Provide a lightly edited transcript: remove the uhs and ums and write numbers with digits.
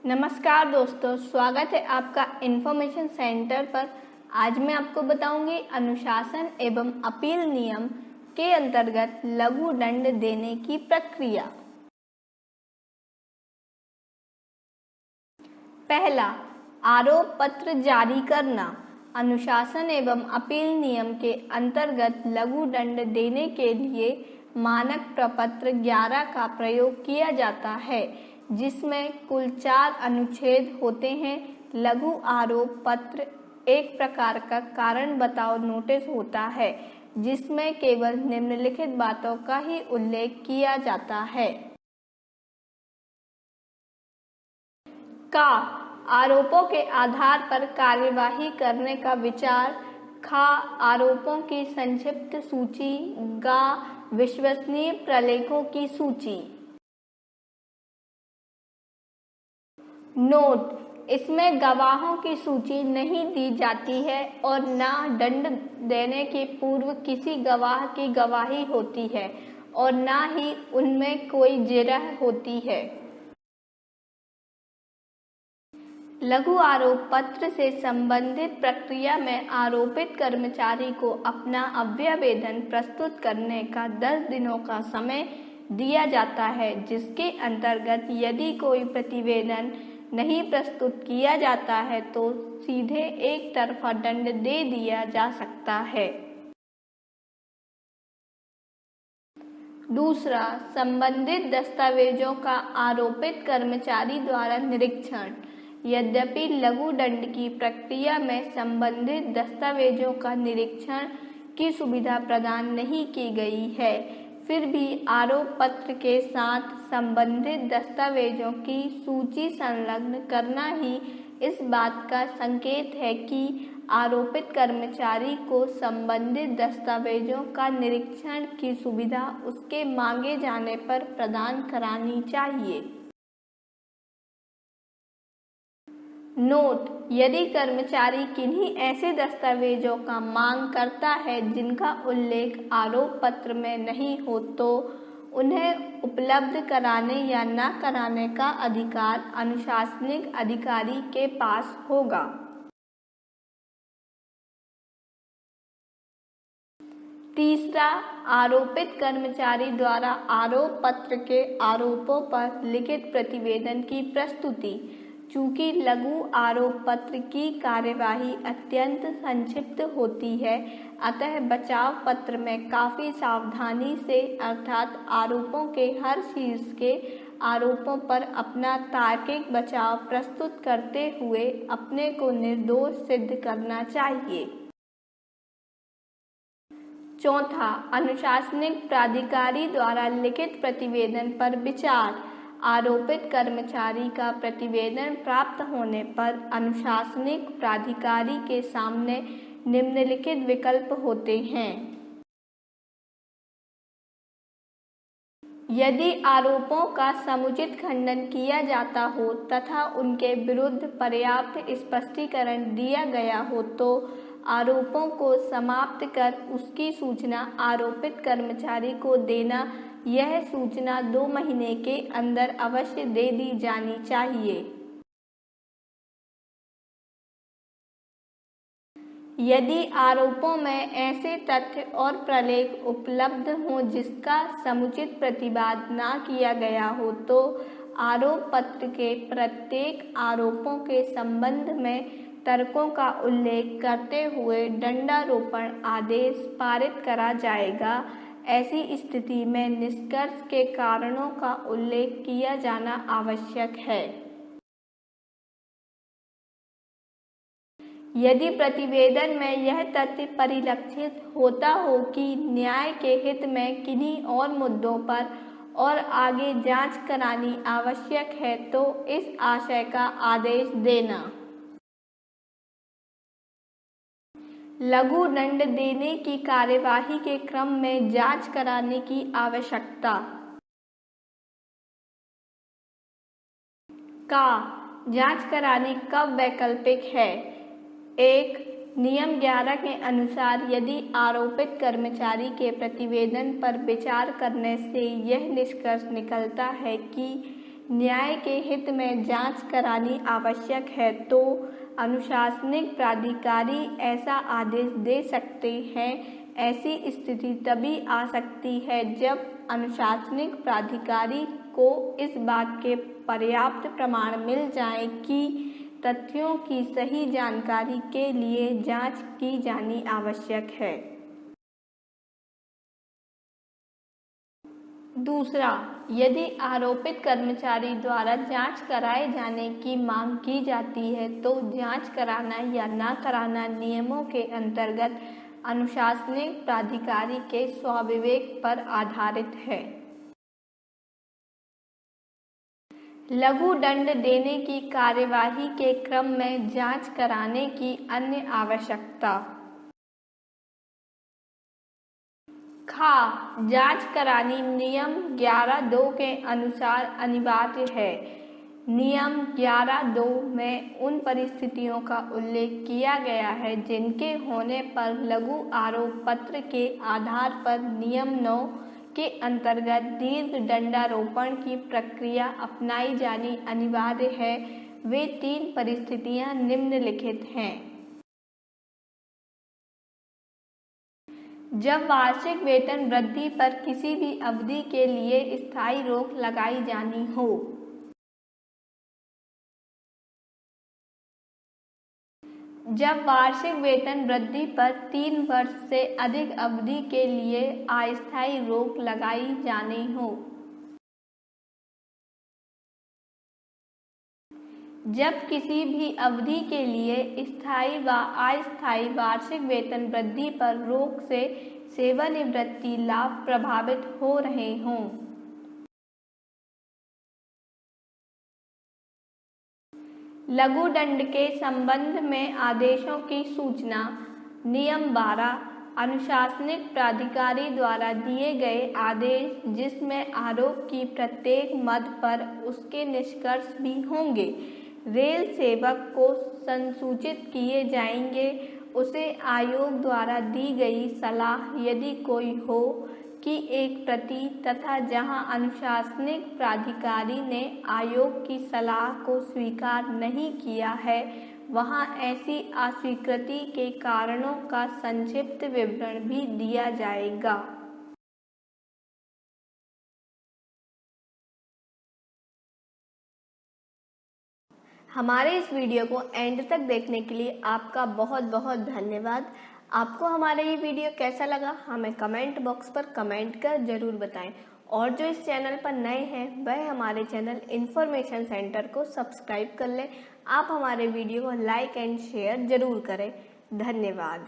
नमस्कार दोस्तों, स्वागत है आपका इन्फॉर्मेशन सेंटर पर। आज मैं आपको बताऊंगी अनुशासन एवं अपील नियम के अंतर्गत लघु दंड देने की प्रक्रिया। पहला, आरोप पत्र जारी करना। अनुशासन एवं अपील नियम के अंतर्गत लघु दंड देने के लिए मानक प्रपत्र 11 का प्रयोग किया जाता है, जिसमें कुल 4 अनुच्छेद होते हैं। लघु आरोप पत्र एक प्रकार का कारण बताओ नोटिस होता है, जिसमें केवल निम्नलिखित बातों का ही उल्लेख किया जाता है। का, आरोपों के आधार पर कार्यवाही करने का विचार। खा, आरोपों की संक्षिप्त सूची। गा, विश्वसनीय प्रलेखों की सूची। नोट, इसमें गवाहों की सूची नहीं दी जाती है और न दंड देने के पूर्व किसी गवाह की गवाही होती है और न ही उनमें कोई जिरह होती है। लघु आरोप पत्र से संबंधित प्रक्रिया में आरोपित कर्मचारी को अपना अभ्यवेदन प्रस्तुत करने का 10 दिनों का समय दिया जाता है, जिसके अंतर्गत यदि कोई प्रतिवेदन नहीं प्रस्तुत किया जाता है तो सीधे एक तरफा दंड दे दिया जा सकता है। दूसरा, संबंधित दस्तावेजों का आरोपित कर्मचारी द्वारा निरीक्षण। यद्यपि लघु दंड की प्रक्रिया में संबंधित दस्तावेजों का निरीक्षण की सुविधा प्रदान नहीं की गई है, फिर भी आरोप पत्र के साथ संबंधित दस्तावेजों की सूची संलग्न करना ही इस बात का संकेत है कि आरोपित कर्मचारी को संबंधित दस्तावेजों का निरीक्षण की सुविधा उसके मांगे जाने पर प्रदान करानी चाहिए। नोट, यदि कर्मचारी किन्हीं ऐसे दस्तावेजों का मांग करता है जिनका उल्लेख आरोप पत्र में नहीं हो तो उन्हें उपलब्ध कराने या न कराने का अधिकार अनुशासनिक अधिकारी के पास होगा। तीसरा, आरोपित कर्मचारी द्वारा आरोप पत्र के आरोपों पर लिखित प्रतिवेदन की प्रस्तुति। चूंकि लघु आरोप पत्र की कार्यवाही अत्यंत संक्षिप्त होती है, अतः बचाव पत्र में काफी सावधानी से अर्थात आरोपों के हर शीर्ष के आरोपों पर अपना तार्किक बचाव प्रस्तुत करते हुए अपने को निर्दोष सिद्ध करना चाहिए। चौथा, अनुशासनिक प्राधिकारी द्वारा लिखित प्रतिवेदन पर विचार। आरोपित कर्मचारी का प्रतिवेदन प्राप्त होने पर अनुशासनिक प्राधिकारी के सामने निम्नलिखित विकल्प होते हैं। यदि आरोपों का समुचित खंडन किया जाता हो तथा उनके विरुद्ध पर्याप्त स्पष्टीकरण दिया गया हो तो आरोपों को समाप्त कर उसकी सूचना आरोपित कर्मचारी को देना। यह सूचना 2 महीने के अंदर अवश्य दे दी जानी चाहिए। यदि आरोपों में ऐसे तथ्य और प्रलेख उपलब्ध हों जिसका समुचित प्रतिवाद न किया गया हो तो आरोप पत्र के प्रत्येक आरोपों के संबंध में तर्कों का उल्लेख करते हुए दंडारोपण आदेश पारित करा जाएगा। ऐसी स्थिति में निष्कर्ष के कारणों का उल्लेख किया जाना आवश्यक है। यदि प्रतिवेदन में यह तथ्य परिलक्षित होता हो कि न्याय के हित में किन्हीं और मुद्दों पर और आगे जांच करानी आवश्यक है तो इस आशय का आदेश देना। लघु दंड देने की कार्यवाही के क्रम में जांच कराने की आवश्यकता। का, जांच करानी कब वैकल्पिक है। 1. नियम 11 के अनुसार यदि आरोपित कर्मचारी के प्रतिवेदन पर विचार करने से यह निष्कर्ष निकलता है कि न्याय के हित में जांच करानी आवश्यक है तो अनुशासनिक प्राधिकारी ऐसा आदेश दे सकते हैं। ऐसी स्थिति तभी आ सकती है जब अनुशासनिक प्राधिकारी को इस बात के पर्याप्त प्रमाण मिल जाए कि तथ्यों की सही जानकारी के लिए जांच की जानी आवश्यक है। दूसरा, यदि आरोपित कर्मचारी द्वारा जांच कराए जाने की मांग की जाती है तो जांच कराना या न कराना नियमों के अंतर्गत अनुशासनिक प्राधिकारी के स्वविवेक पर आधारित है। लघु दंड देने की कार्यवाही के क्रम में जांच कराने की अन्य आवश्यकता। जांच करानी नियम 11(2) के अनुसार अनिवार्य है। नियम 11(2) में उन परिस्थितियों का उल्लेख किया गया है जिनके होने पर लघु आरोप पत्र के आधार पर नियम 9 के अंतर्गत दीर्घ दंडारोपण की प्रक्रिया अपनाई जानी अनिवार्य है। वे 3 परिस्थितियां निम्नलिखित हैं। जब वार्षिक वेतन वृद्धि पर किसी भी अवधि के लिए स्थायी रोक लगाई जानी हो। जब वार्षिक वेतन वृद्धि पर 3 वर्ष से अधिक अवधि के लिए अस्थायी रोक लगाई जानी हो। जब किसी भी अवधि के लिए स्थायी व अस्थायी वार्षिक वेतन वृद्धि पर रोक से सेवानिवृत्ति लाभ प्रभावित हो रहे हों। लघु दंड के संबंध में आदेशों की सूचना। नियम 12 अनुशासनिक प्राधिकारी द्वारा दिए गए आदेश जिसमें आरोप की प्रत्येक मद पर उसके निष्कर्ष भी होंगे रेल सेवक को संसूचित किए जाएंगे। उसे आयोग द्वारा दी गई सलाह यदि कोई हो की एक प्रति तथा जहां अनुशासनिक प्राधिकारी ने आयोग की सलाह को स्वीकार नहीं किया है वहां ऐसी अस्वीकृति के कारणों का संक्षिप्त विवरण भी दिया जाएगा। हमारे इस वीडियो को एंड तक देखने के लिए आपका बहुत बहुत धन्यवाद। आपको हमारा ये वीडियो कैसा लगा हमें कमेंट बॉक्स पर कमेंट कर जरूर बताएं और जो इस चैनल पर नए हैं वह हमारे चैनल इन्फॉर्मेशन सेंटर को सब्सक्राइब कर लें। आप हमारे वीडियो को लाइक एंड शेयर जरूर करें। धन्यवाद।